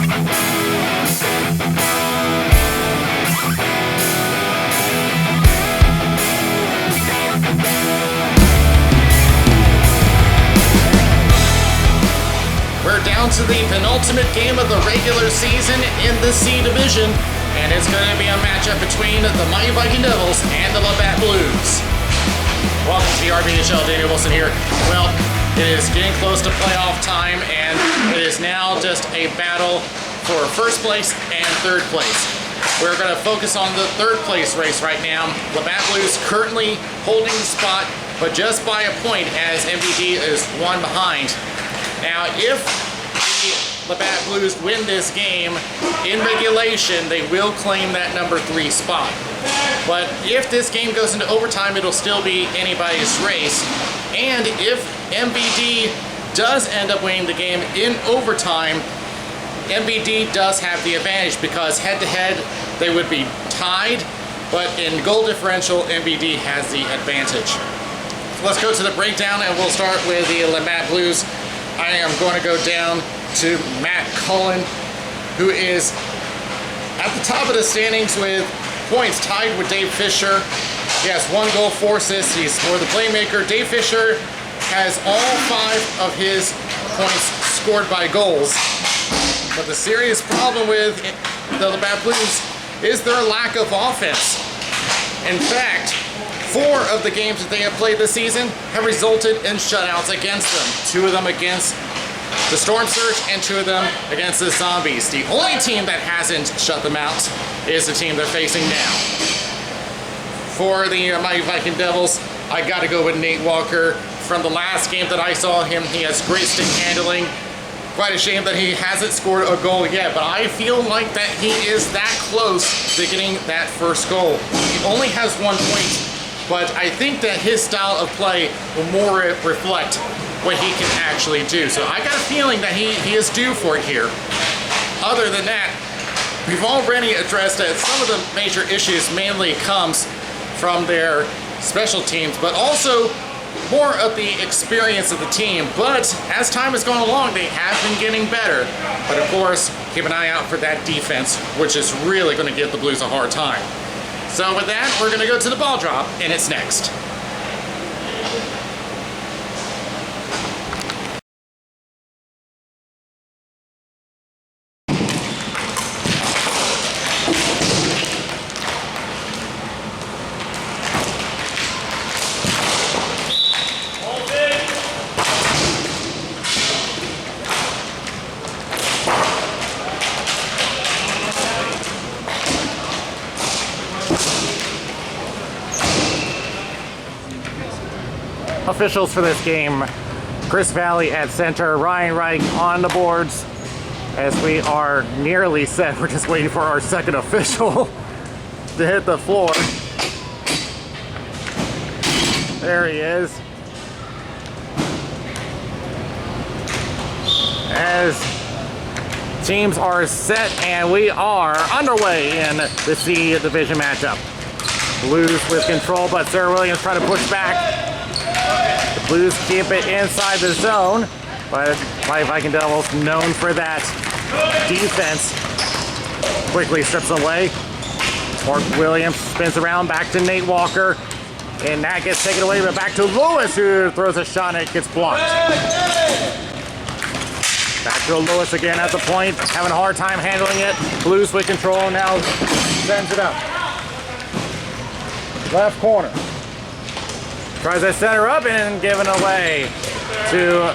We're down to the penultimate game of the regular season in the C Division, and it's going to be a matchup between the Mighty Viking Devils and the LaBatt Blues. Welcome to the RBHL, Daniel Wilson here. Well, it is getting close to playoff time, and it is now just a battle for first place and third place. We're going to focus on the third place race right now. LaBatt Blues currently holding the spot, but just by a point as MVD is one behind. Now, if the LaBatt Blues win this game in regulation, they will claim that number 3 spot. But if this game goes into overtime, it'll still be anybody's race. And if MVD does end up winning the game in overtime, MVD does have the advantage because head-to-head they would be tied, but in goal differential, MVD has the advantage. So let's go to the breakdown, and we'll start with the LaBatt Blues. I am going to go down to Matt Cullen, who is at the top of the standings with points tied with Dave Fisher. He has 1 goal, 4 assists. He's more the playmaker. Dave Fisher has all 5 of his points scored by goals. But the serious problem with the LaBatt Blues is their lack of offense. In fact, 4 of the games that they have played this season have resulted in shutouts against them. 2 of them against the Storm Surge and 2 of them against the Zombies. The only team that hasn't shut them out is the team they're facing now. For the Mighty Viking Devils, I got to go with Nate Walker. From the last game that I saw him, he has great stick handling. Quite a shame that he hasn't scored a goal yet, but I feel like that he is that close to getting that first goal. He only has 1 point. But I think that his style of play will more reflect what he can actually do. So I got a feeling that he is due for it here. Other than that, we've already addressed that some of the major issues mainly comes from their special teams, but also more of the experience of the team. But as time has gone along, they have been getting better. But of course, keep an eye out for that defense, which is really going to give the Blues a hard time. So with that, we're going to go to the ball drop, and it's next. Officials for this game: Chris Valley at center, Ryan Reich on the boards. As we are nearly set, we're just waiting for our second official to hit the floor. There he is. As teams are set, and we are underway in the C Division matchup. Blues with control, but Sarah Williams trying to push back. The Blues keep it inside the zone, but Mighty Viking Devils, known for that defense, quickly strips away. Mark Williams spins around back to Nate Walker, and that gets taken away, but back to Lewis, who throws a shot and it gets blocked. Back to Lewis again at the point, having a hard time handling it. Blues with control now, sends it up. Left corner. Tries to set her up and given away to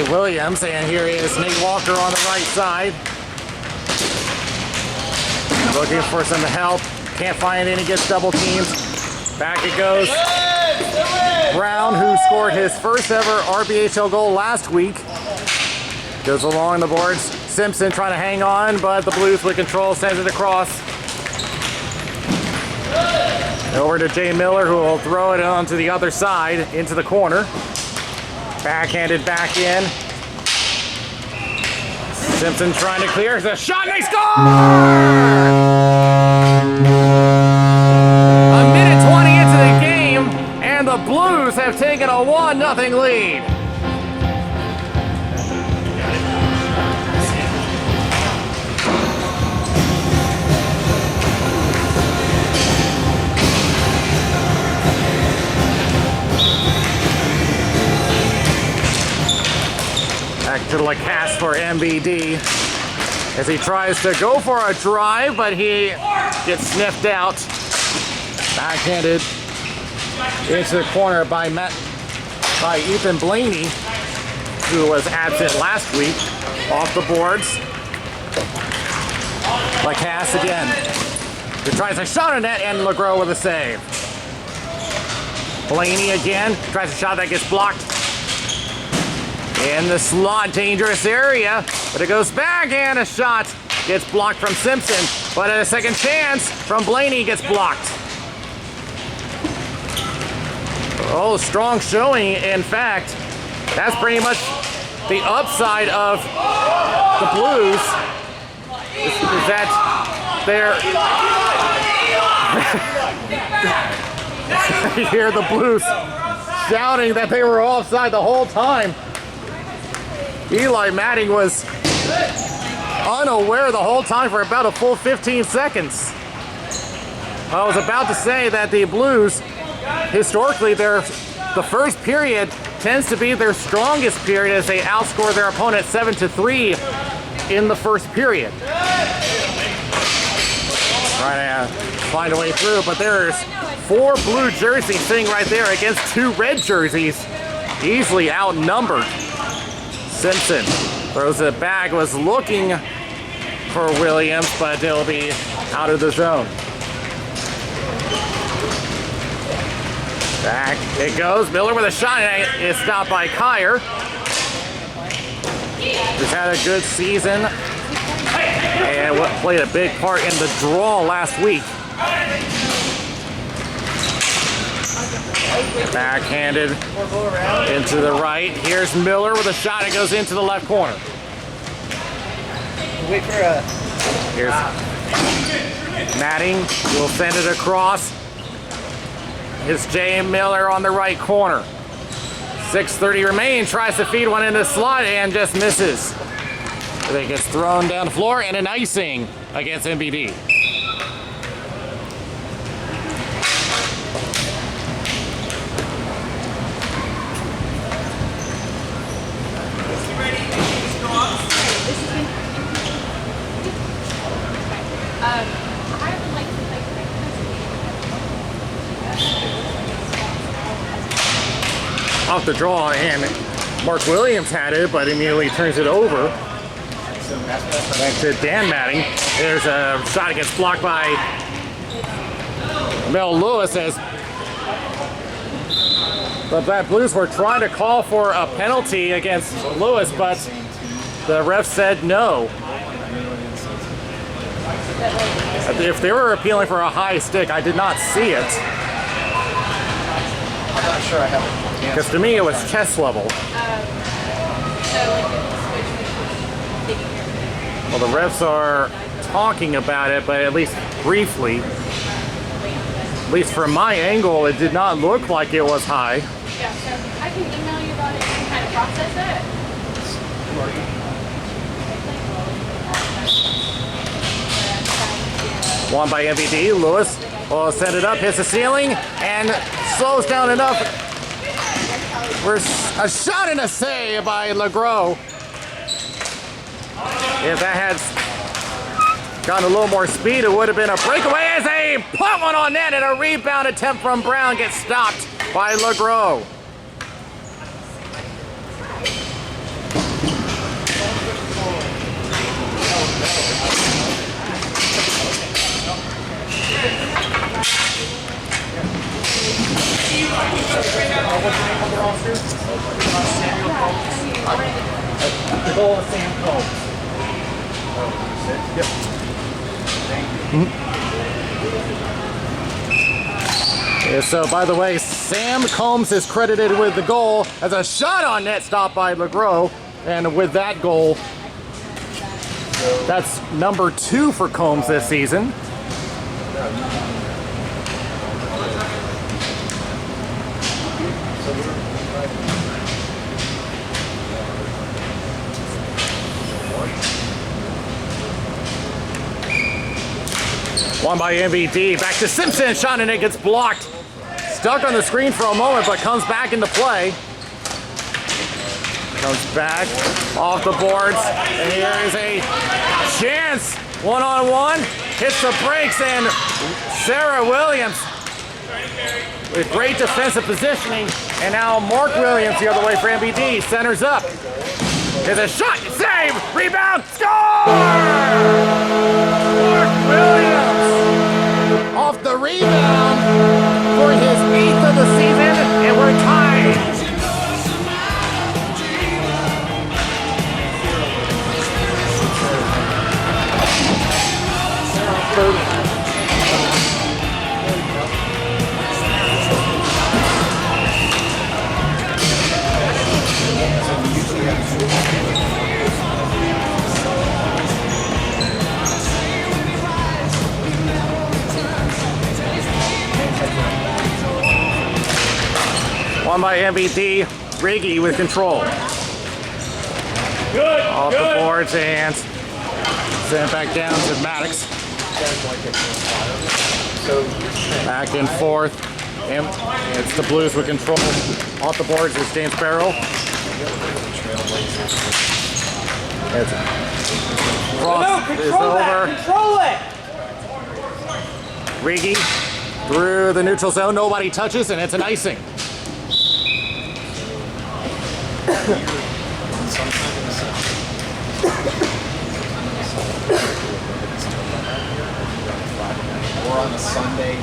Williams, and here is Nate Walker on the right side. Looking for some help, can't find any, gets double teamed. Back it goes. Brown, who scored his first ever RBHL goal last week, goes along the boards. Simpson trying to hang on, but the Blues with control sends it across. Over to Jay Miller, who will throw it onto the other side, into the corner. Backhanded back in. Simpson trying to clear. The shot, and they score! A minute 20 into the game, and the Blues have taken a 1-0 lead. to LaBatt for MVD as he tries to go for a drive, but he gets sniffed out. Backhanded into the corner by Ethan Blaney, who was absent last week. Off the boards. LaBatt again. He tries a shot on net, and LeGros with a save. Blaney again tries a shot that gets blocked. In the slot, dangerous area, but it goes back, and a shot gets blocked from Simpson, but a second chance from Blaney gets blocked. Oh, strong showing. In fact, that's pretty much the upside of the Blues, is that they're... You hear the Blues shouting that they were offside the whole time. Eli Matting was unaware the whole time for about a full 15 seconds. I was about to say that the Blues, historically, the first period tends to be their strongest period as they outscore their opponent 7-3 in the first period. Trying to find a way through, but there's 4 blue jerseys sitting right there against 2 red jerseys, easily outnumbered. Simpson throws it back, was looking for Williams, but it'll be out of the zone. Back it goes. Miller with a shot, and it's stopped by Kyer. He's had a good season and played a big part in the draw last week. Backhanded into the right. Here's Miller with a shot. It goes into the left corner. Wait for a... Here's Matting. Will send it across. It's Jay Miller on the right corner. 6:30 remaining. Tries to feed one into the slot and just misses. It gets thrown down the floor, and an icing against MVD. Off the draw, and Mark Williams had it, but immediately turns it over. Back to Dan Matting. There's a shot that gets blocked by Mel Lewis as the LaBatt Blues were trying to call for a penalty against Lewis, but the ref said no. If they were appealing for a high stick, I did not see it. I'm not sure I have it. Because to me it was chest level. Well, the refs are talking about it, but at least briefly. At least from my angle, it did not look like it was high. Yeah, so I can email you about it and kind of process it. One by MVD. Lewis will send it up, hits the ceiling, and slows down enough. There's a shot and a save by LeGros. If that had gotten a little more speed, it would have been a breakaway as they put one on net, and a rebound attempt from Brown gets stopped by LeGros. Yeah, so, by the way, Sam Combs is credited with the goal as a shot on net stopped by LeGros, and with that goal, that's number 2 for Combs this season. One by MVD, back to Simpson, shot and it gets blocked. Stuck on the screen for a moment, but comes back into play. Comes back off the boards, and here is a chance. One-on-one, hits the brakes, and Sarah Williams with great defensive positioning. And now Mark Williams the other way for MVD, centers up. Here's a shot, save, rebound, score! Mark Williams off the rebound for his 8th of the season, and we're tied. Won by MVD, Riggy with control. Good. Off the boards and sent back down to Maddox. Back and forth. And it's the Blues with control. Off the boards is James Barrow. Cross is over. Control it. Riggy through the neutral zone. Nobody touches, and it's an icing. Or on a Sunday.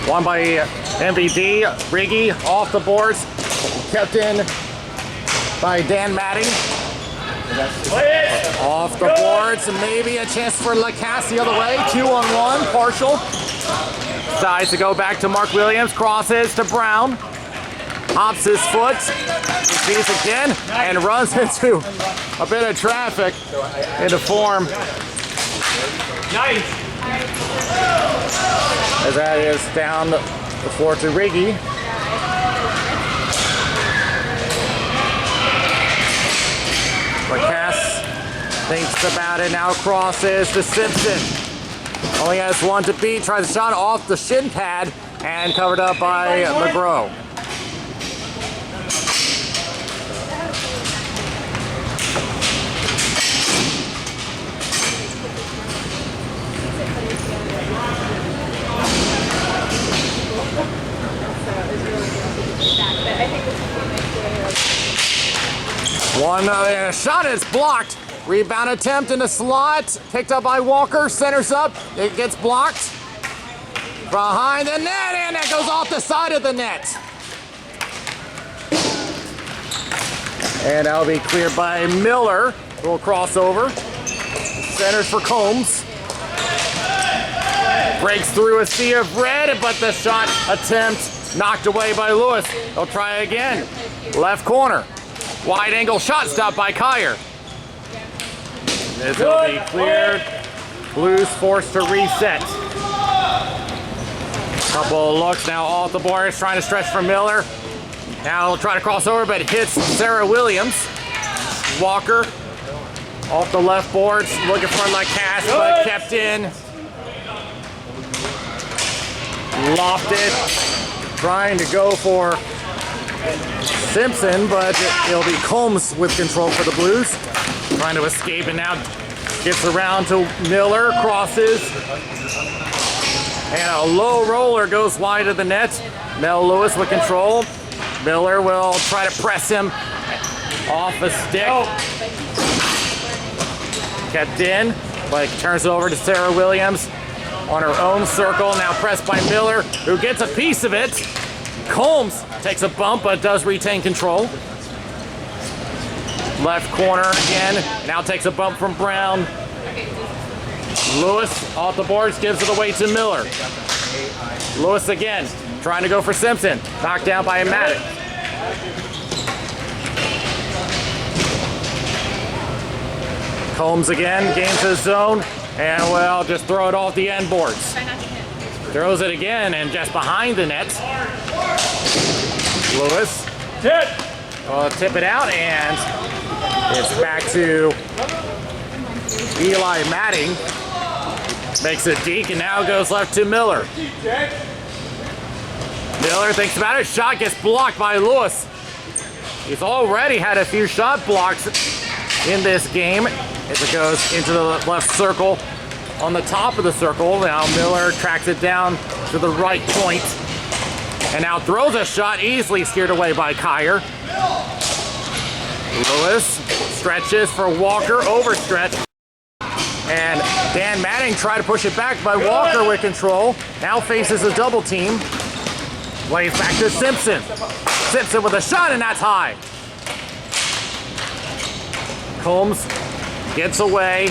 Won by MVD, Riggy off the boards, kept in by Dan Matting. Off the boards, maybe a chance for LaBatt the other way. 2-on-1, partial. Decides to go back to Mark Williams, crosses to Brown. Hops his foot, receives again, and runs into a bit of traffic into form. Nice. As that is down the floor to Riggy. LaBatt thinks about it, now crosses to Simpson. Only has one to beat, tries a shot off the shin pad and covered up by McGraw. One shot is blocked. Rebound attempt in the slot. Picked up by Walker. Centers up. It gets blocked. Behind the net, and it goes off the side of the net. And that'll be cleared by Miller. Little crossover. Centers for Combs. Breaks through a sea of red, but the shot attempt knocked away by Lewis. They'll try again. Left corner. Wide angle shot stopped by Kyer. This will be cleared. Blues forced to reset. Couple of looks now off the boards, trying to stretch for Miller. Now he'll try to cross over, but hits Sarah Williams. Walker off the left boards, looking for LaBatt, but kept in. Lofted, trying to go for Simpson, but it'll be Combs with control for the Blues. Trying to escape, and now gets around to Miller, crosses. And a low roller goes wide of the net. Mel Lewis with control. Miller will try to press him off a stick. Kept in, but turns it over to Sarah Williams on her own circle. Now pressed by Miller, who gets a piece of it. Combs takes a bump, but does retain control. Left corner again, now takes a bump from Brown. Lewis off the boards, gives it away to Miller. Lewis again, trying to go for Simpson. Knocked down by Maddox. Combs again, gains his zone, and well, just throw it off the end boards. Throws it again, and just behind the net. Lewis. Will tip it out, and it's back to Eli Matting makes it deep and now goes left to Miller. Miller thinks about it. Shot gets blocked by Lewis. He's already had a few shot blocks in this game as it goes into the left circle. On the top of the circle, now Miller tracks it down to the right point and now throws a shot easily steered away by Kyer. Lewis stretches for Walker, overstretch. And Dan Matting tried to push it back by Walker with control. Now faces a double team. Plays back to Simpson. Simpson with a shot and that's high. Combs gets away.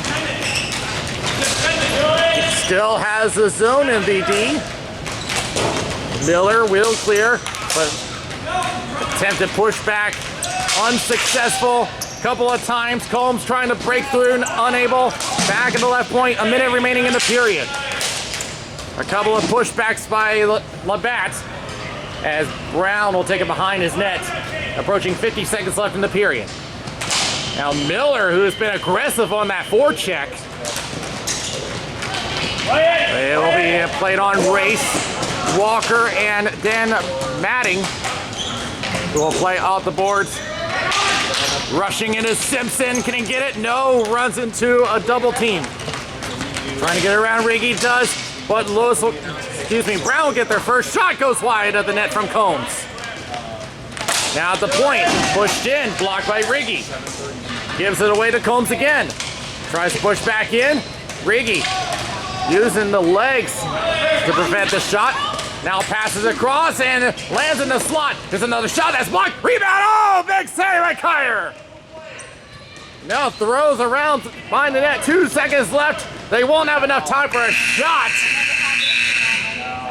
Still has the zone MVD. Miller will clear, but attempted pushback unsuccessful. Couple of times, Combs trying to break through, unable. Back at the left point, a minute remaining in the period. A couple of pushbacks by LaBatt as Brown will take it behind his net. Approaching 50 seconds left in the period. Now Miller, who's been aggressive on that forecheck. It will be played on race. Walker and Dan Matting who will play off the boards. Rushing into Simpson, can he get it? No, runs into a double team. Trying to get around Riggy, does, but Brown will get their first shot, goes wide of the net from Combs. Now at the point, pushed in, blocked by Riggy. Gives it away to Combs again. Tries to push back in. Riggy using the legs to prevent the shot. Now passes across and lands in the slot. There's another shot that's blocked. Rebound. Oh, big save by Kyer. Now throws around behind the net. 2 seconds left. They won't have enough time for a shot.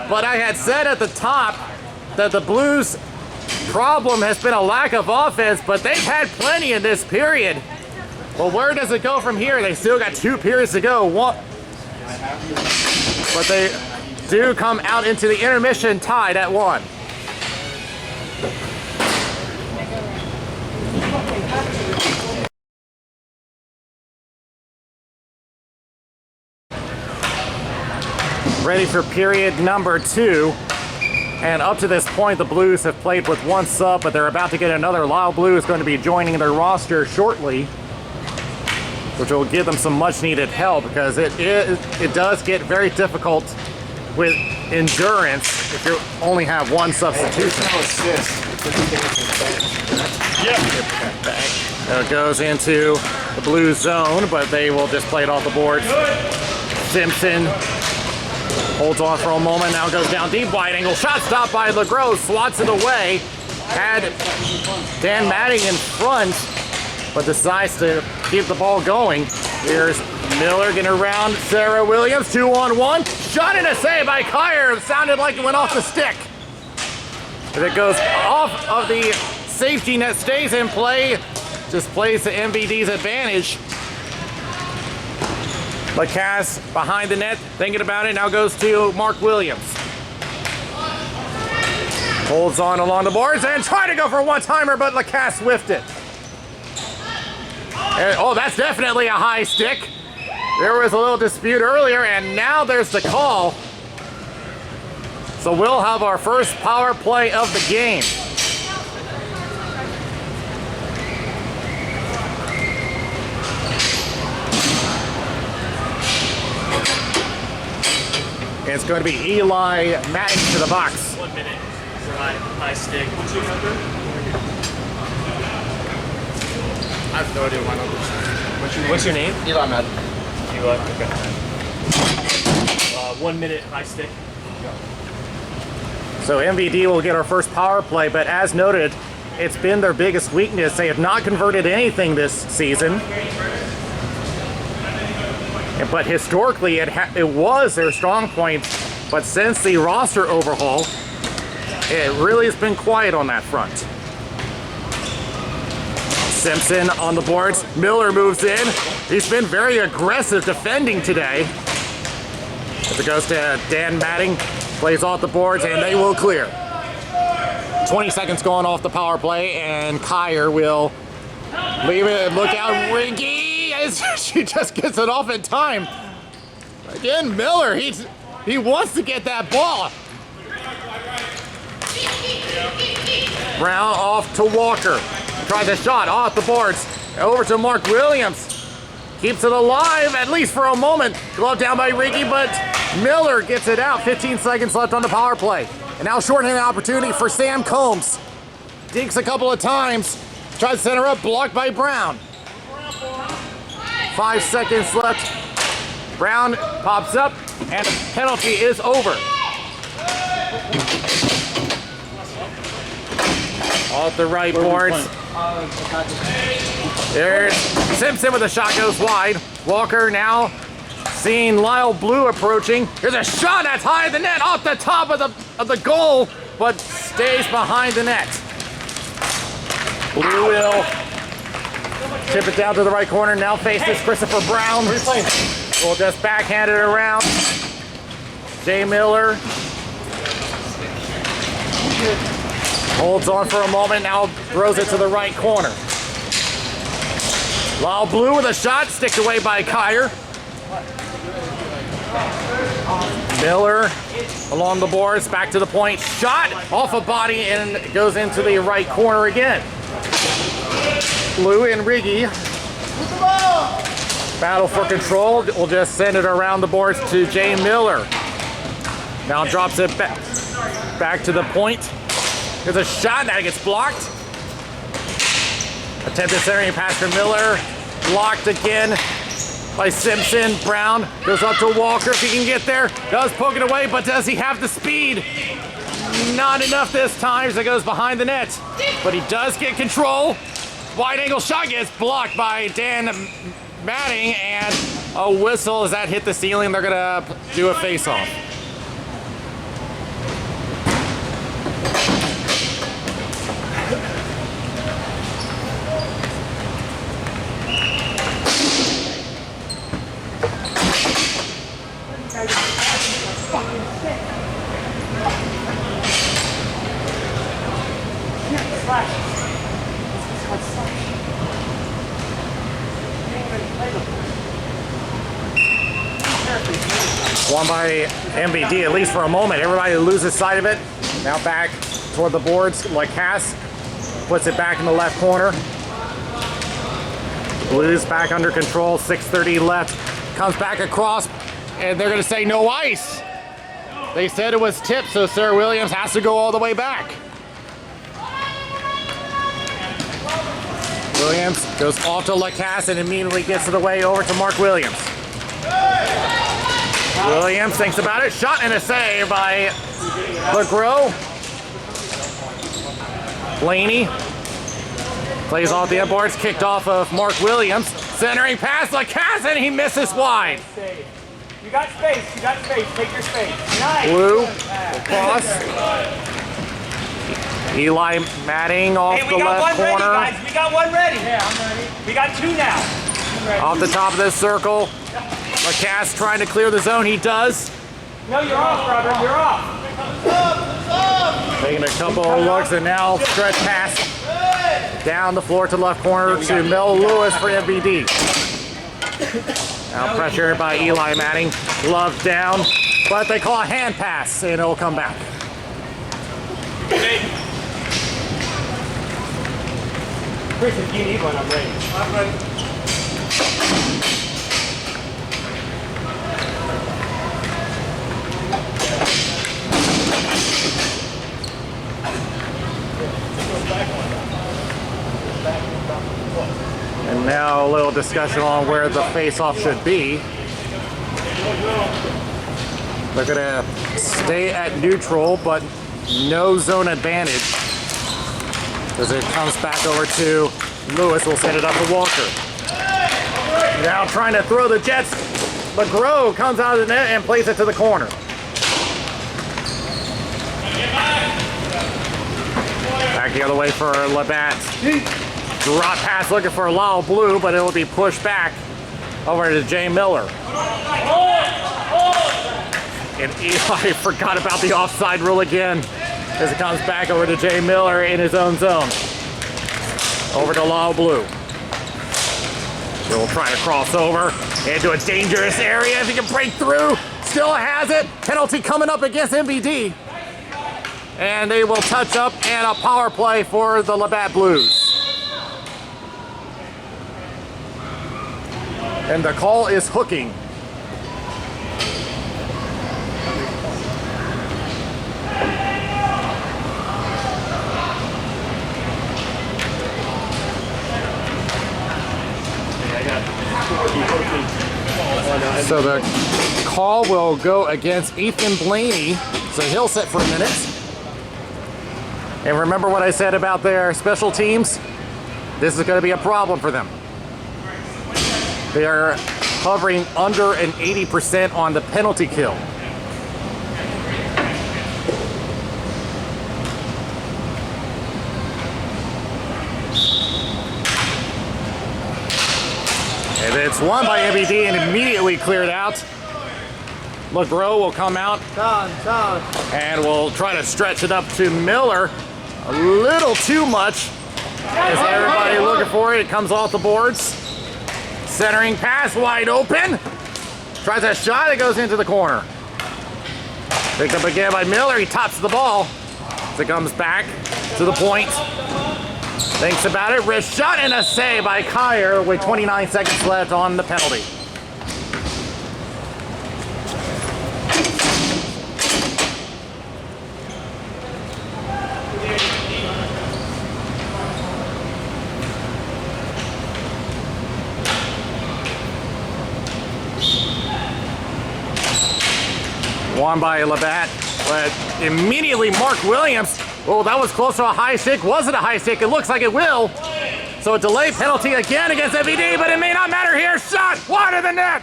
But I had said at the top that the Blues' problem has been a lack of offense, but they've had plenty in this period. Well, where does it go from here? They still got 2 periods to go. But they do come out into the intermission tied at 1. Ready for period number 2. And up to this point, the Blues have played with 1 sub, but they're about to get another. Lyle Blue is going to be joining their roster shortly, which will give them some much-needed help because it does get very difficult with endurance if you only have 1 substitution. It goes into the Blues zone, but they will just play it off the boards. Simpson holds on for a moment, now goes down deep, wide angle shot stopped by LeGros, swats it away. Had Dan Matting in front, but decides to keep the ball going. Here's Miller getting around Sarah Williams, 2-on-1. Shot and a save by Kyer. It sounded like it went off the stick. But it goes off of the safety net, stays in play. Just plays to MVD's advantage. Lacasse behind the net, thinking about it, now goes to Mark Williams. Holds on along the boards and trying to go for a one-timer, but Lacasse whiffed it. And, oh, that's definitely a high stick. There was a little dispute earlier, and now there's the call. So we'll have our first power play of the game. It's going to be Eli Matting to the box. 1 minute for high stick. What's your number? I have no idea my number. What's your name? Eli Madden. Eli, okay. 1 minute high stick. So MVD will get our first power play, but as noted, it's been their biggest weakness. They have not converted anything this season. But historically, it was their strong point. But since the roster overhaul, it really has been quiet on that front. Simpson on the boards. Miller moves in. He's been very aggressive defending today. As it goes to Dan Matting, plays off the boards, and they will clear. 20 seconds going off the power play, and Kyer will leave it. Look out, Riggy! she just gets it off in time. Again, Miller, he wants to get that ball. Brown off to Walker. Tries a shot off the boards. Over to Mark Williams. Keeps it alive, at least for a moment. Glove down by Riggy, but Miller gets it out. 15 seconds left on the power play. And now shortening the opportunity for Sam Combs. Dinks a couple of times. Tries to center up, blocked by Brown. 5 seconds left. Brown pops up, and the penalty is over. Off the right boards. There's Simpson with a shot, goes wide. Walker now seeing Lyle Blue approaching. Here's a shot that's high of the net, off the top of the goal, but stays behind the net. Blue will tip it down to the right corner. Now faces Christopher Brown. We'll just backhand it around. Jay Miller holds on for a moment, now throws it to the right corner. Lyle Blue with a shot, sticked away by Kyer. Miller along the boards, back to the point, shot off a body and goes into the right corner again. Blue and Riggy battle for control. We'll just send it around the boards to Jay Miller. Now drops it back to the point. There's a shot that gets blocked. Attempted centering pass for Miller. Blocked again by Simpson. Brown goes up to Walker if he can get there. Does poke it away, but does he have the speed? Not enough this time as it goes behind the net. But he does get control. Wide angle shot gets blocked by Dan Matting, and a whistle as that hit the ceiling. They're gonna do a face-off. Won by MVD, at least for a moment. Everybody loses sight of it. Now back toward the boards. LaCasse puts it back in the left corner. Blues back under control. 6:30 left. Comes back across, and they're going to say no ice. They said it was tipped, so Sir Williams has to go all the way back. Williams goes off to LaCasse and immediately gets it away over to Mark Williams. Williams thinks about it. Shot and a save by LeGros. Blaney plays off the boards, kicked off of Mark Williams. Centering pass, LaCasse, and he misses wide. You got space. You got space. Take your space. Nice. Blue across. Eli Matting off the left corner. Ready, guys. We got one ready. Yeah, I'm ready. We got two now. Off the top of this circle. LaCasse trying to clear the zone. He does. No, you're off, Robert. You're off. Taking a couple of looks, and now stretch pass down the floor to left corner to Mel Lewis for MVD. Now pressured by Eli Matting. Glove down, but they call a hand pass, and it'll come back. Chris, if you need one, I'm ready. I'm ready. And now a little discussion on where the face-off should be. They're gonna stay at neutral, but no zone advantage. As it comes back over to Lewis, will send it up to Walker. Now trying to throw the Jets. LeGros comes out of the net and plays it to the corner. Back the other way for LaBatt. Drop pass looking for Lyle Blue, but it will be pushed back over to Jay Miller. And Eli forgot about the offside rule again as it comes back over to Jay Miller in his own zone. Over to Lyle Blue. He'll try to cross over into a dangerous area if he can break through. Still has it. Penalty coming up against MVD. And they will touch up and a power play for the LaBatt Blues. And the call is hooking. So the call will go against Ethan Blaney. So he'll sit for a minute. And remember what I said about their special teams? This is going to be a problem for them. They are hovering under an 80% on the penalty kill. And it's won by MVD and immediately cleared out. LaGros will come out and will try to stretch it up to Miller. A little too much. Is everybody looking for it? It comes off the boards. Centering pass wide open. Tries a shot, it goes into the corner. Picked up again by Miller, he tops the ball. As it comes back to the point. Thinks about it, wrist shot and a save by Kyer with 29 seconds left on the penalty. Won by LaBatt, but immediately Mark Williams. Oh, that was close to a high stick. Was it a high stick? It looks like it will. So a delay penalty again against MVD, but it may not matter here. Shot wide of the net.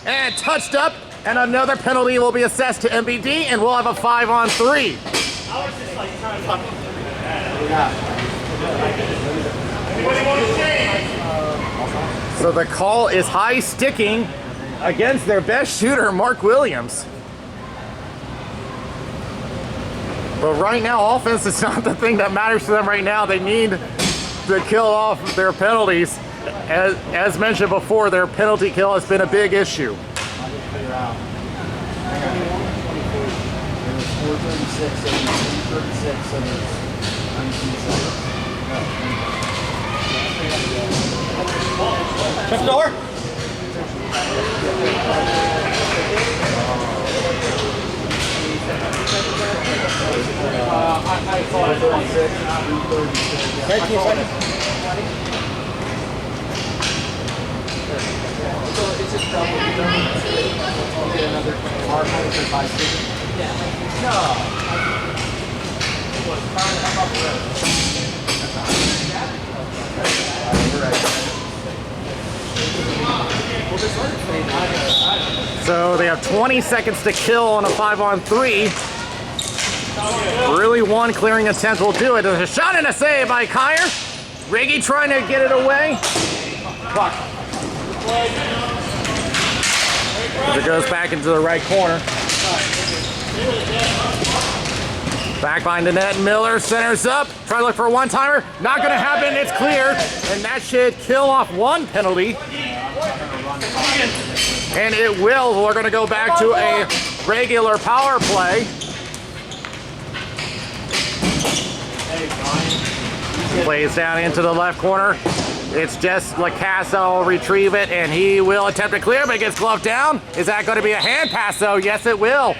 And touched up, and another penalty will be assessed to MVD, and we'll have a 5-on-3. So the call is high sticking against their best shooter, Mark Williams. But right now, offense is not the thing that matters to them right now. They need to kill off their penalties. As mentioned before, their penalty kill has been a big issue. Check the door. So they have 20 seconds to kill on a 5-on-3. Really one clearing attempt will do it. There's a shot and a save by Kyer. Riggy trying to get it away. Fuck. As it goes back into the right corner. Back behind the net, Miller centers up. Try to look for a one-timer. Not gonna happen, it's cleared. And that should kill off one penalty. And it will. We're gonna go back to a regular power play. Plays down into the left corner. It's just LaCassa will retrieve it, and he will attempt to clear, but it gets gloved down. Is that going to be a hand pass, though? Yes, it will.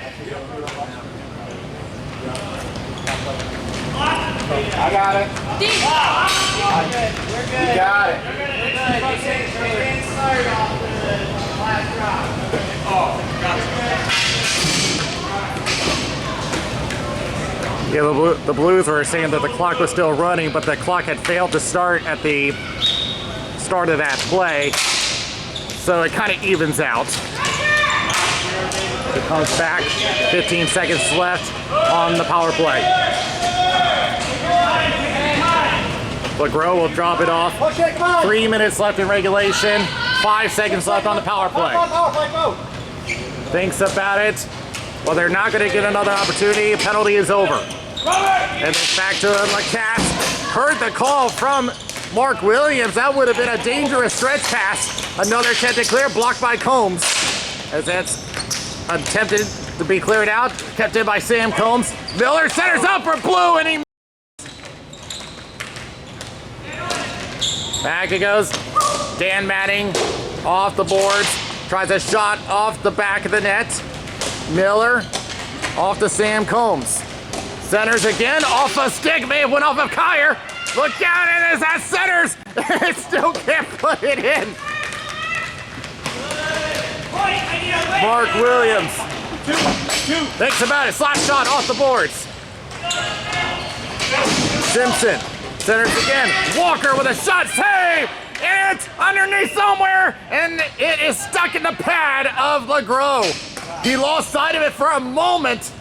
I got it. You got it. Yeah, the Blues were saying that the clock was still running, but the clock had failed to start at the start of that play. So it kind of evens out. It comes back, 15 seconds left on the power play. LaGros will drop it off. 3 minutes left in regulation, 5 seconds left on the power play. Thinks about it. Well, they're not going to get another opportunity. Penalty is over. And it's back to LaCassa. Heard the call from Mark Williams. That would have been a dangerous stretch pass. Another attempt to clear, blocked by Combs. As that's attempted to be cleared out, kept in by Sam Combs. Miller centers up for Blue, and he... Back it goes. Dan Manning off the boards. Tries a shot off the back of the net. Miller off to Sam Combs. Centers again, off a stick, may have went off of Kyer. Look out, it is at centers. It still can't put it in. Mark Williams thinks about it, slap shot off the boards. Simpson centers again. Walker with a shot, save. It's underneath somewhere, and it is stuck in the pad of LeGros. He lost sight of it for a moment,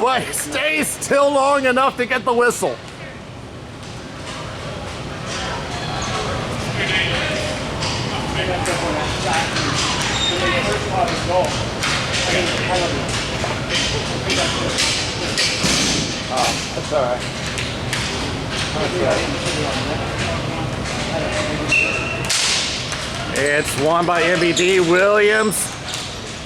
but stays still long enough to get the whistle. That's all right. It's won by MVD. Williams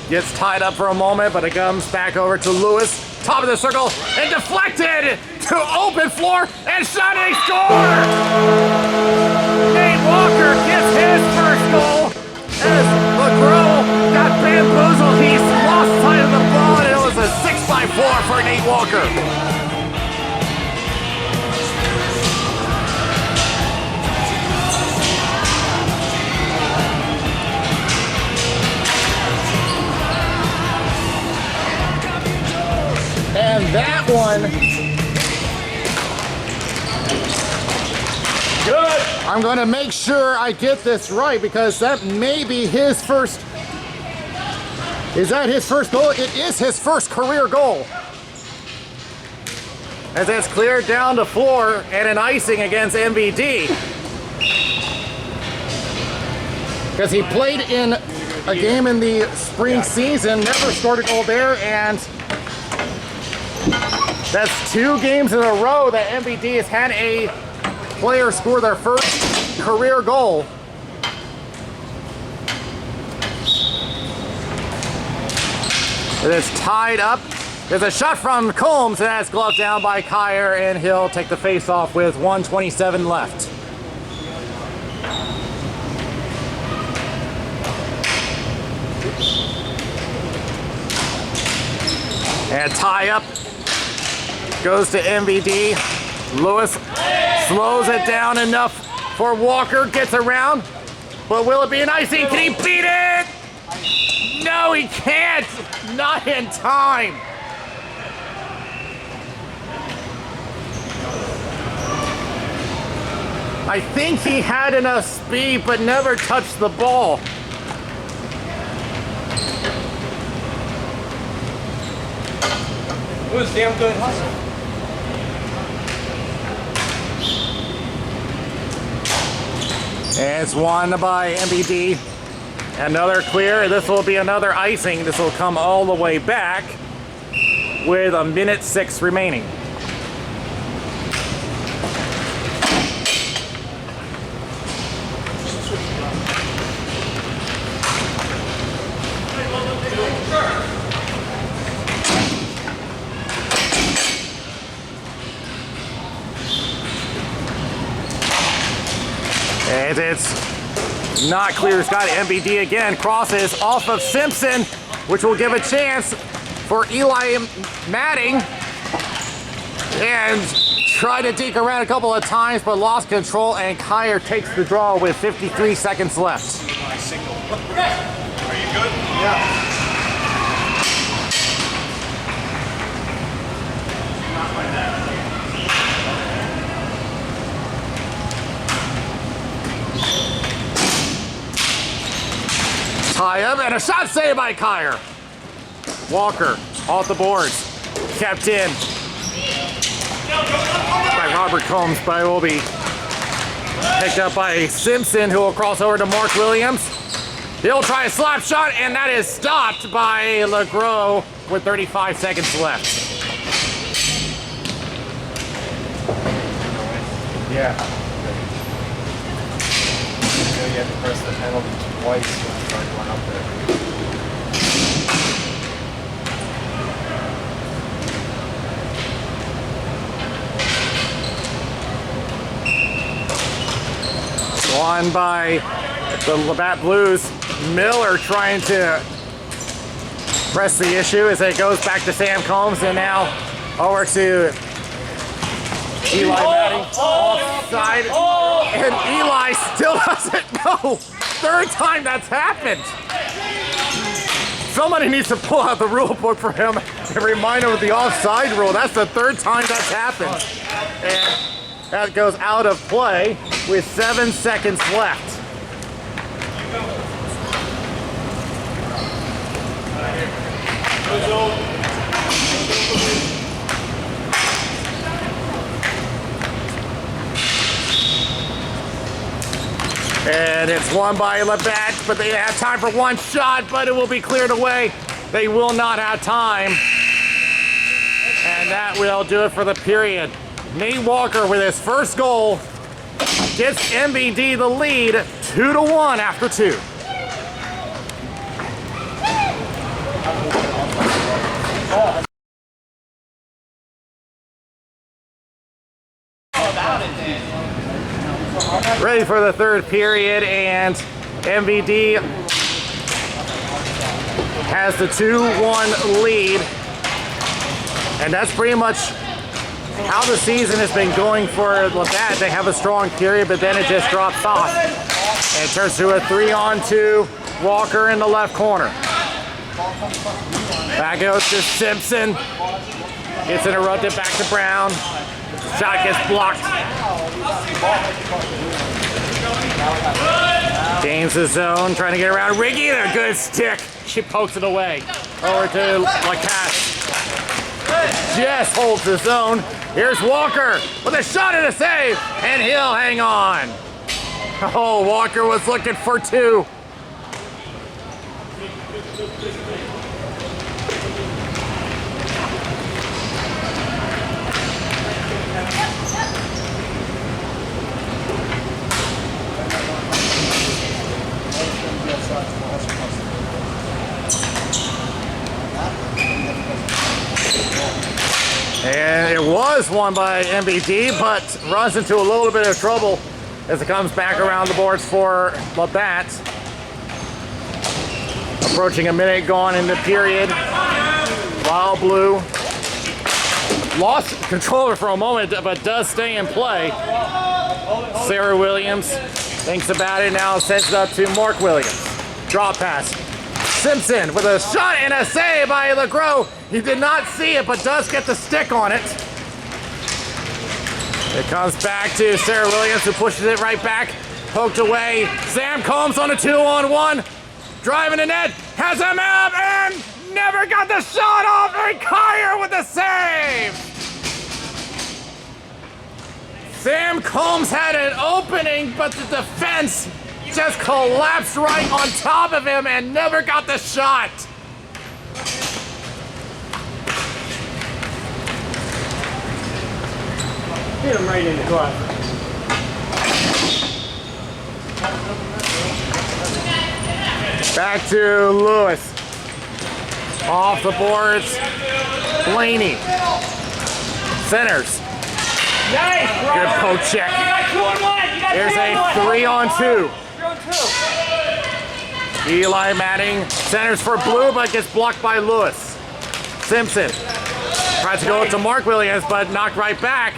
gets tied up for a moment, but it comes back over to Lewis. Top of the circle and deflected to open floor and shot, and he scores! Nate Walker gets his first goal as LeGros got bamboozled. He's lost sight of the ball, and it was a 6-by-4 for Nate Walker. And that one, good. I'm going to make sure I get this right because that may be his first. Is that his first goal? It is his first career goal. As it's cleared down the floor and an icing against MVD. Because he played in a game in the spring season, never scored a goal there, and that's 2 games in a row that MVD has had a player score their first career goal. It is tied up. There's a shot from Combs, and that's gloved down by Kyer, and he'll take the face-off with 1:27 left. And tie up goes to MVD. Lewis slows it down enough for Walker, gets around, but will it be an icing? Can he beat it? No, he can't. Not in time. I think he had enough speed, but never touched the ball. It was damn good hustle. And it's won by MVD. Another clear. This will be another icing. This will come all the way back with 1:06 remaining. And it's not clear. Scott MVD again crosses off of Simpson, which will give a chance for Eli Manning. And tried to deke around a couple of times, but lost control, and Kyer takes the draw with 53 seconds left. Are you good? Yeah. Tie up, and a shot saved by Kyer. Walker off the boards, kept in by Robert Combs, but will be picked up by Simpson, who will cross over to Mark Williams. He'll try a slap shot, and that is stopped by LeGros with 35 seconds left. Yeah. you had to press the penalty twice when you started going up there. Won by the LaBatt Blues. Miller trying to press the issue as it goes back to Sam Combs, and now over to Eli Matting, offside, and Eli still doesn't know. Third time that's happened. Somebody needs to pull out the rule book for him and remind him of the offside rule. That's the third time that's happened. And that goes out of play with 7 seconds left. And it's won by LaBatt, but they have time for one shot, but it will be cleared away. They will not have time. And that will do it for the period. Nate Walker with his first goal gets MVD the lead 2-1 after 2. Ready for the third period, and MVD has the 2-1 lead. And that's pretty much how the season has been going for LaBatt. They have a strong period, but then it just drops off. And it turns to a 3-on-2, Walker in the left corner. Back goes to Simpson. Gets interrupted back to Brown. Shot gets blocked. Gains the zone, trying to get around Riggy. A good stick. She pokes it away. Over to LaCasse. Just holds the zone. Here's Walker with a shot and a save, and he'll hang on. Oh, Walker was looking for 2. And it was won by MVD, but runs into a little bit of trouble as it comes back around the boards for LaBatt. Approaching a minute gone in the period. Wild Blue lost control for a moment, but does stay in play. Sarah Williams thinks about it now, sends it up to Mark Williams. Drop pass. Simpson with a shot and a save by LeGros. He did not see it, but does get the stick on it. It comes back to Sarah Williams, who pushes it right back. Poked away. Sam Combs on a 2-on-1. Driving the net. Has him up and never got the shot off. And Kyer with the save. Sam Combs had an opening, but the defense just collapsed right on top of him and never got the shot. Hit him right in the glove. Back to Lewis. Off the boards. Blaney. Centers. Nice, bro. Good poke check. You got 2-on-1. You got Here's a 3-on-2. 3-on-2. Eli Matting centers for Blue, but gets blocked by Lewis. Simpson tries to go to Mark Williams, but knocked right back.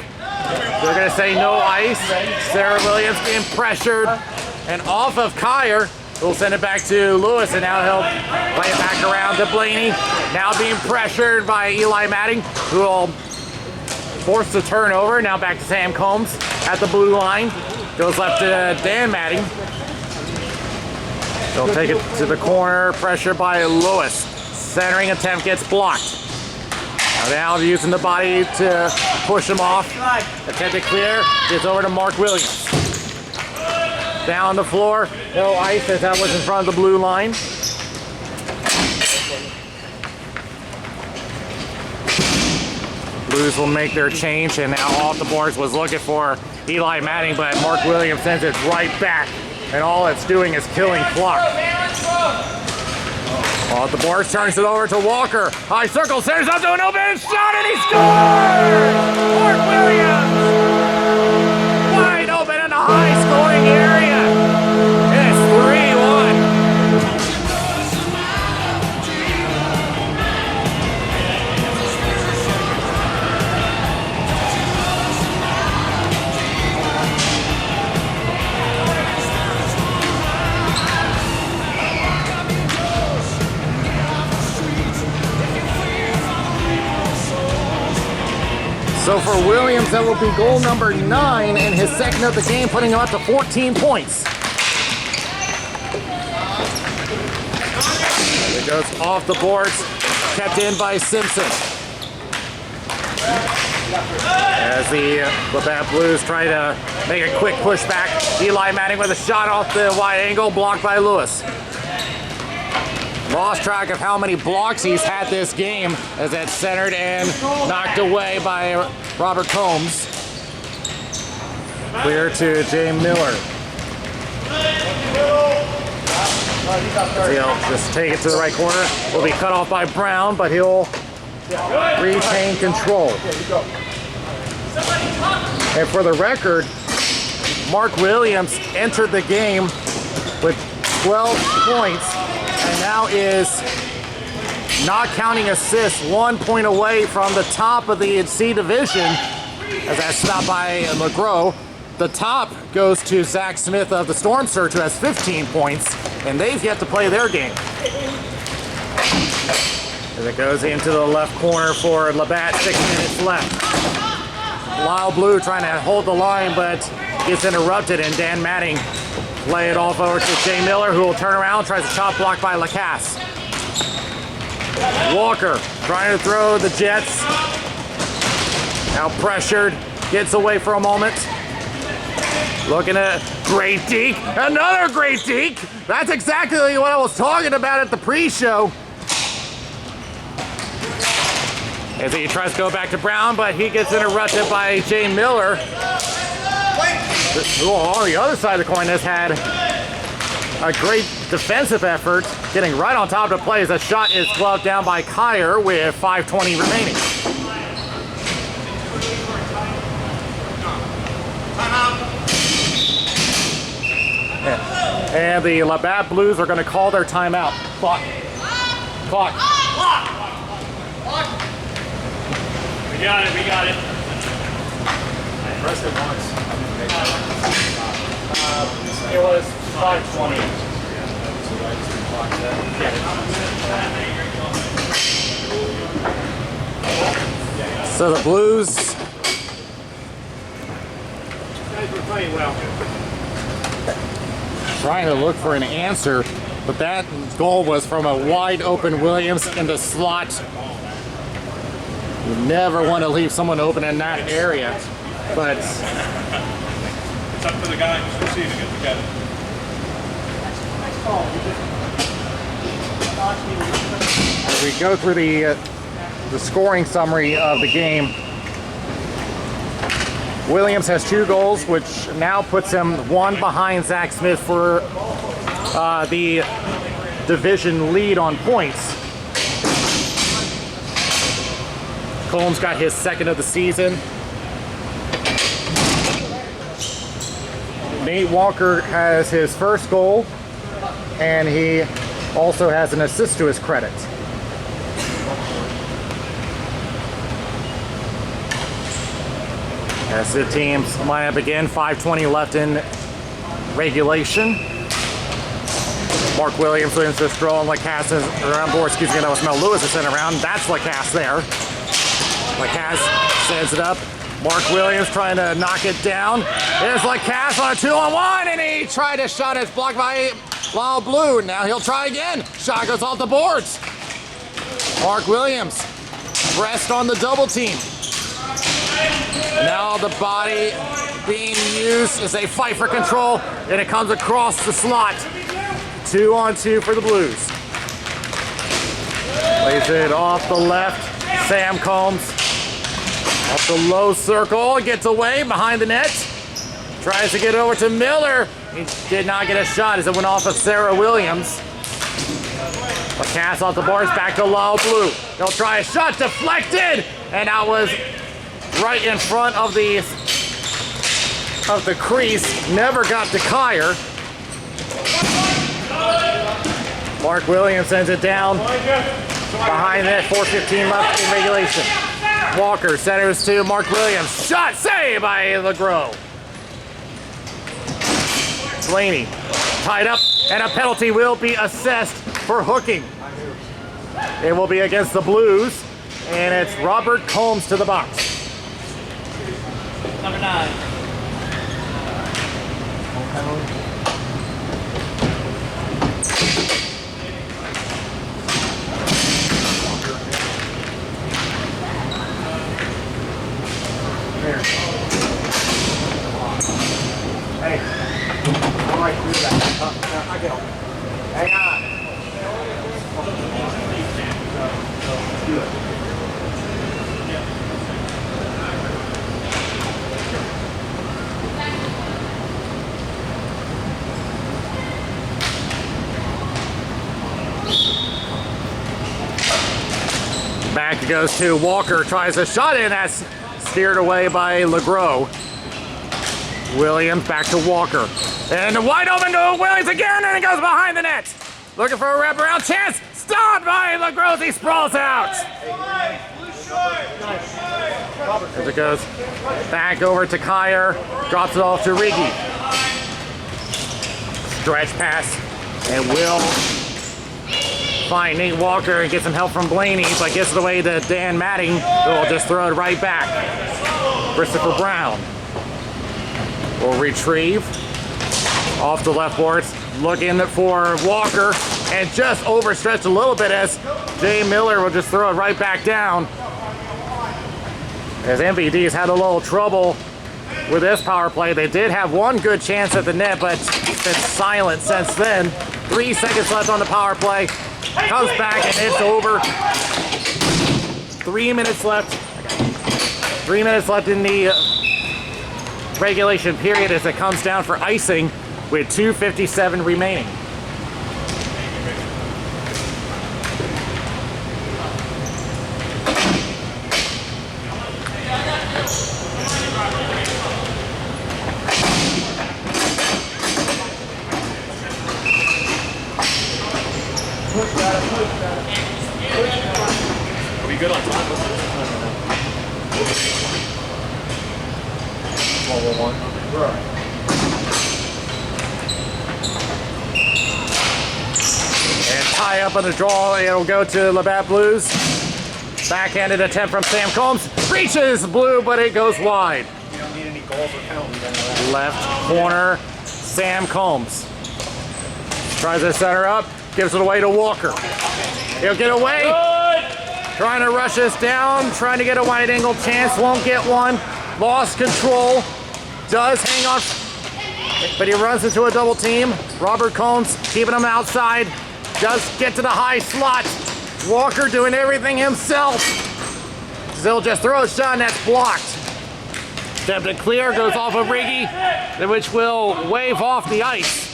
They're going to say no ice. Sarah Williams being pressured, and off of Kyer. We'll send it back to Lewis, and now he'll play it back around to Blaney. Now being pressured by Eli Matting, who will force the turnover. Now back to Sam Combs at the blue line. Goes left to Dan Matting. They'll take it to the corner, pressure by Lewis. Centering attempt gets blocked. Now using the body to push him off. Attempt to clear, gets over to Mark Williams. Down on the floor, no ice as that was in front of the blue line. Blues will make their change, and now off the boards was looking for Eli Matting, but Mark Williams sends it right back and all it's doing is killing clock. Off the board, turns it over to Walker. High circle, sends up to an open shot, and he scores! Mark Williams! Wide open in the high-scoring area. It's 3-1. So for Williams, that will be goal number 9 and his second of the game, putting him up to 14 points. It goes off the boards, kept in by Simpson. As the LaBatt Blues try to make a quick pushback, Eli Manning with a shot off the wide angle, blocked by Lewis. Lost track of how many blocks he's had this game as that's centered and knocked away by Robert Combs. Clear to Jay Miller. He'll just take it to the right corner. Will be cut off by Brown, but he'll retain control. And for the record, Mark Williams entered the game with 12 points. And now is, not counting assists, 1 point away from the top of the C division, as that's stopped by McGrow. The top goes to Zach Smith of the Storm Surge, who has 15 points, and they've yet to play their game. As it goes into the left corner for LaBatt, 6 minutes left. Lyle Blue trying to hold the line, but gets interrupted, and Dan Manning lay it off over to Jay Miller, who will turn around, tries a chop block by Lacasse. Walker trying to throw the Jets. Now pressured, gets away for a moment. Looking at great deke, another great deke. That's exactly what I was talking about at the pre-show. As he tries to go back to Brown, but he gets interrupted by Jay Miller. On the other side of the coin has had a great defensive effort, getting right on top of the play as a shot is gloved down by Kyer with 5:20 remaining. And the LaBatt Blues are going to call their timeout. Clock. We got it. Press it once. It was 5:20. So the Blues Guys were playing well. trying to look for an answer, but that goal was from a wide open Williams in the slot. You never want to leave someone open in that area, but It's up to the guy who's receiving it to get it. as we go through the scoring summary of the game, Williams has 2 goals, which now puts him 1 behind Zach Smith for the division lead on points. Combs got his second of the season. Nate Walker has his first goal, and he also has an assist to his credit. As the teams line up again, 5:20 left in regulation. Mark Williams wins this draw, and Lacasse is around board. Excuse me, that was Mel Lewis is sent around. That's Lacasse there. Lacasse sends it up. Mark Williams trying to knock it down. There's Lacasse on a 2-on-1, and he tried a shot. It's blocked by Lyle Blue. Now he'll try again. Shot goes off the boards. Mark Williams pressed on the double team. Now the body being used as they fight for control, and it comes across the slot. 2-on-2 for the Blues. Lays it off the left. Sam Combs off the low circle, gets away behind the net. Tries to get over to Miller. He did not get a shot as it went off of Sarah Williams. But cast off the boards, back to Low Blue. They'll try a shot, deflected, and that was right in front of the crease. Never got to Kyer. Mark Williams sends it down behind that. 4:15 left in regulation. Walker centers to Mark Williams. Shot saved by LeGros. Blaney tied up, and a penalty will be assessed for hooking. It will be against the Blues, and it's Robert Combs to the box. Number 9. Hey, I'm right through that. I get him. Hang on. Back it goes to Walker, tries a shot in, that's steered away by LeGros. Williams back to Walker. And wide open to Williams again, and it goes behind the net. Looking for a wraparound chance. Stopped by LeGros, he sprawls out. As it goes back over to Kyer, drops it off to Riggy. Stretch pass, and will find Nate Walker and get some help from Blaney, but gets it away to Dan Matting, who will just throw it right back. Christopher Brown will retrieve off the left boards, looking for Walker, and just overstretched a little bit as Jay Miller will just throw it right back down. As MVD's had a little trouble with this power play. They did have one good chance at the net, but it's been silent since then. 3 seconds left on the power play. Comes back and it's over. 3 minutes left. 3 minutes left in the regulation period as it comes down for icing with 2:57 remaining. Are we good on time? 12:01. And tie up on the draw, it'll go to LaBatt Blues. Backhanded attempt from Sam Combs. Reaches Blue, but it goes wide. You don't need any goals or penalties. Left corner, Sam Combs. Tries to center up, gives it away to Walker. He'll get away. Trying to rush us down, trying to get a wide angle chance, won't get one. Lost control, does hang on, but he runs into a double team. Robert Combs keeping him outside, does get to the high slot. Walker doing everything himself. They'll just throw a shot and that's blocked. Stepped it clear, goes off of Riggy, which will wave off the ice.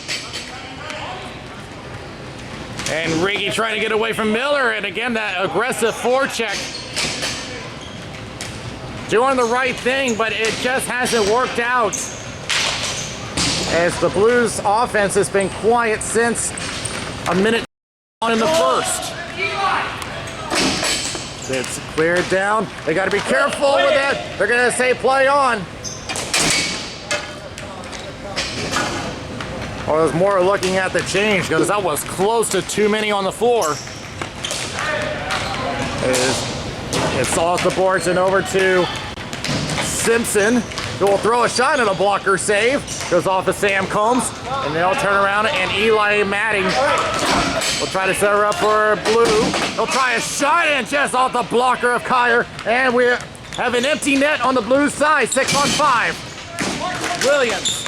And Riggy trying to get away from Miller, and again that aggressive forecheck. Doing the right thing, but it just hasn't worked out. As the Blues offense has been quiet since a minute on in the first. It's cleared down. They got to be careful with that. They're going to say play on. Or it was more looking at the change because that was close to too many on the floor. It's off the boards and over to Simpson, who will throw a shot at a blocker save. Goes off to Sam Combs, and they'll turn around and Eli Matting will try to set her up for Blue. He'll try a shot and just off the blocker of Kyer, and we have an empty net on the Blues side, 6-on-5. Williams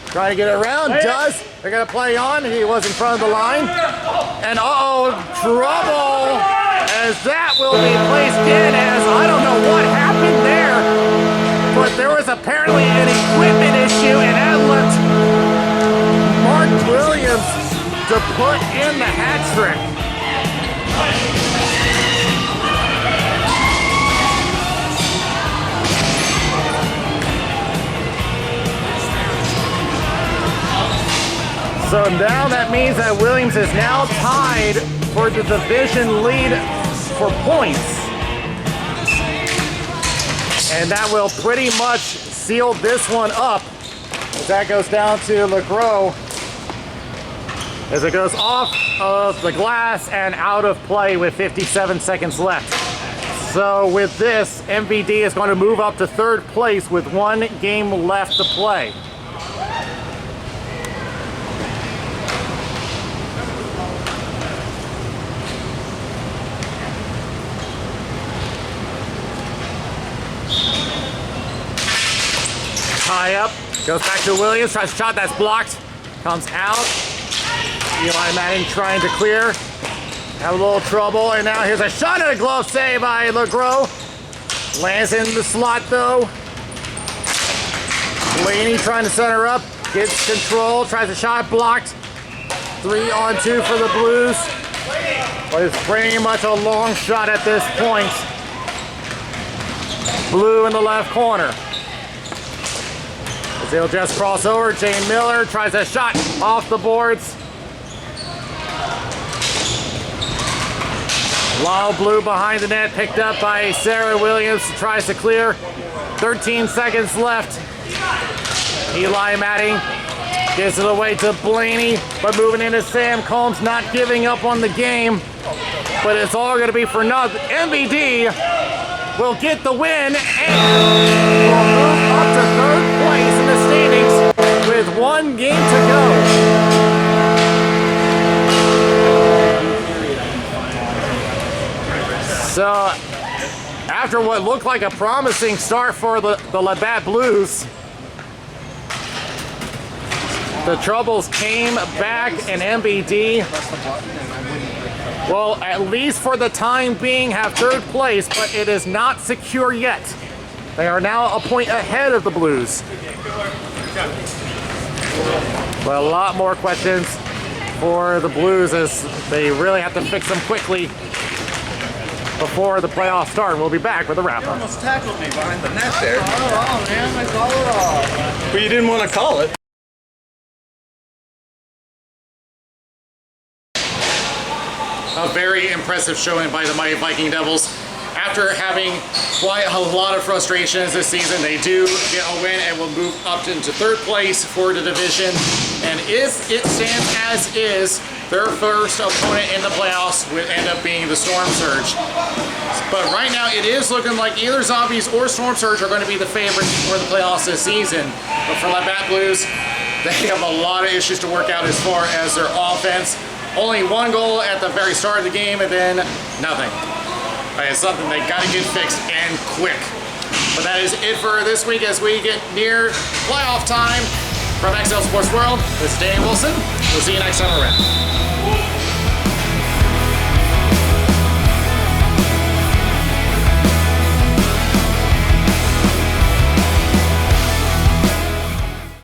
trying to get it around, does. They're gonna play on, he was in front of the line. And trouble, as that will be placed in as, I don't know what happened there, but there was apparently an equipment issue and that looked to put in the hat trick. So now that means that Williams is now tied for the division lead for points. And that will pretty much seal this one up as that goes down to LeGros as it goes off of the glass and out of play with 57 seconds left. So with this, MVD is going to move up to third place with 1 game left to play. Tie up, goes back to Williams, tries a shot that's blocked, comes out. Eli Manning trying to clear, have a little trouble, and now here's a shot and a glove save by LeGros. Lands in the slot though. Blaney trying to center up, gets control, tries a shot blocked. 3-on-2 for the Blues, but it's pretty much a long shot at this point. Blue in the left corner. They'll just cross over. Jane Miller tries a shot off the boards. Lyle Blue behind the net, picked up by Sarah Williams, tries to clear. 13 seconds left. Eli Manning gives it away to Blaney, but moving into Sam Combs, not giving up on the game. But it's all going to be for nothing. MVD will get the win and will move up to third place in the standings with 1 game to go. So, after what looked like a promising start for the LaBatt Blues, the troubles came back and MVD, well, at least for the time being, have third place, but it is not secure yet. They are now a point ahead of the Blues. But a lot more questions for the Blues as they really have to fix them quickly before the playoffs start. We'll be back with a wrap-up. You almost tackled me behind the net there. Oh, man, I call it off. But you didn't want to call it. A very impressive showing by the mighty Viking Devils. After having quite a lot of frustrations this season, they do get a win and will move up into third place for the division. And if it stands as is, their first opponent in the playoffs would end up being the Storm Surge. But right now, it is looking like either Zombies or Storm Surge are going to be the favorites for the playoffs this season. But for LaBatt Blues, they have a lot of issues to work out as far as their offense. Only 1 goal at the very start of the game and then nothing. It's something they got to get fixed and quick. But that is it for this week as we get near playoff time. From XL Sports World, this is Dan Wilson. We'll see you next time around.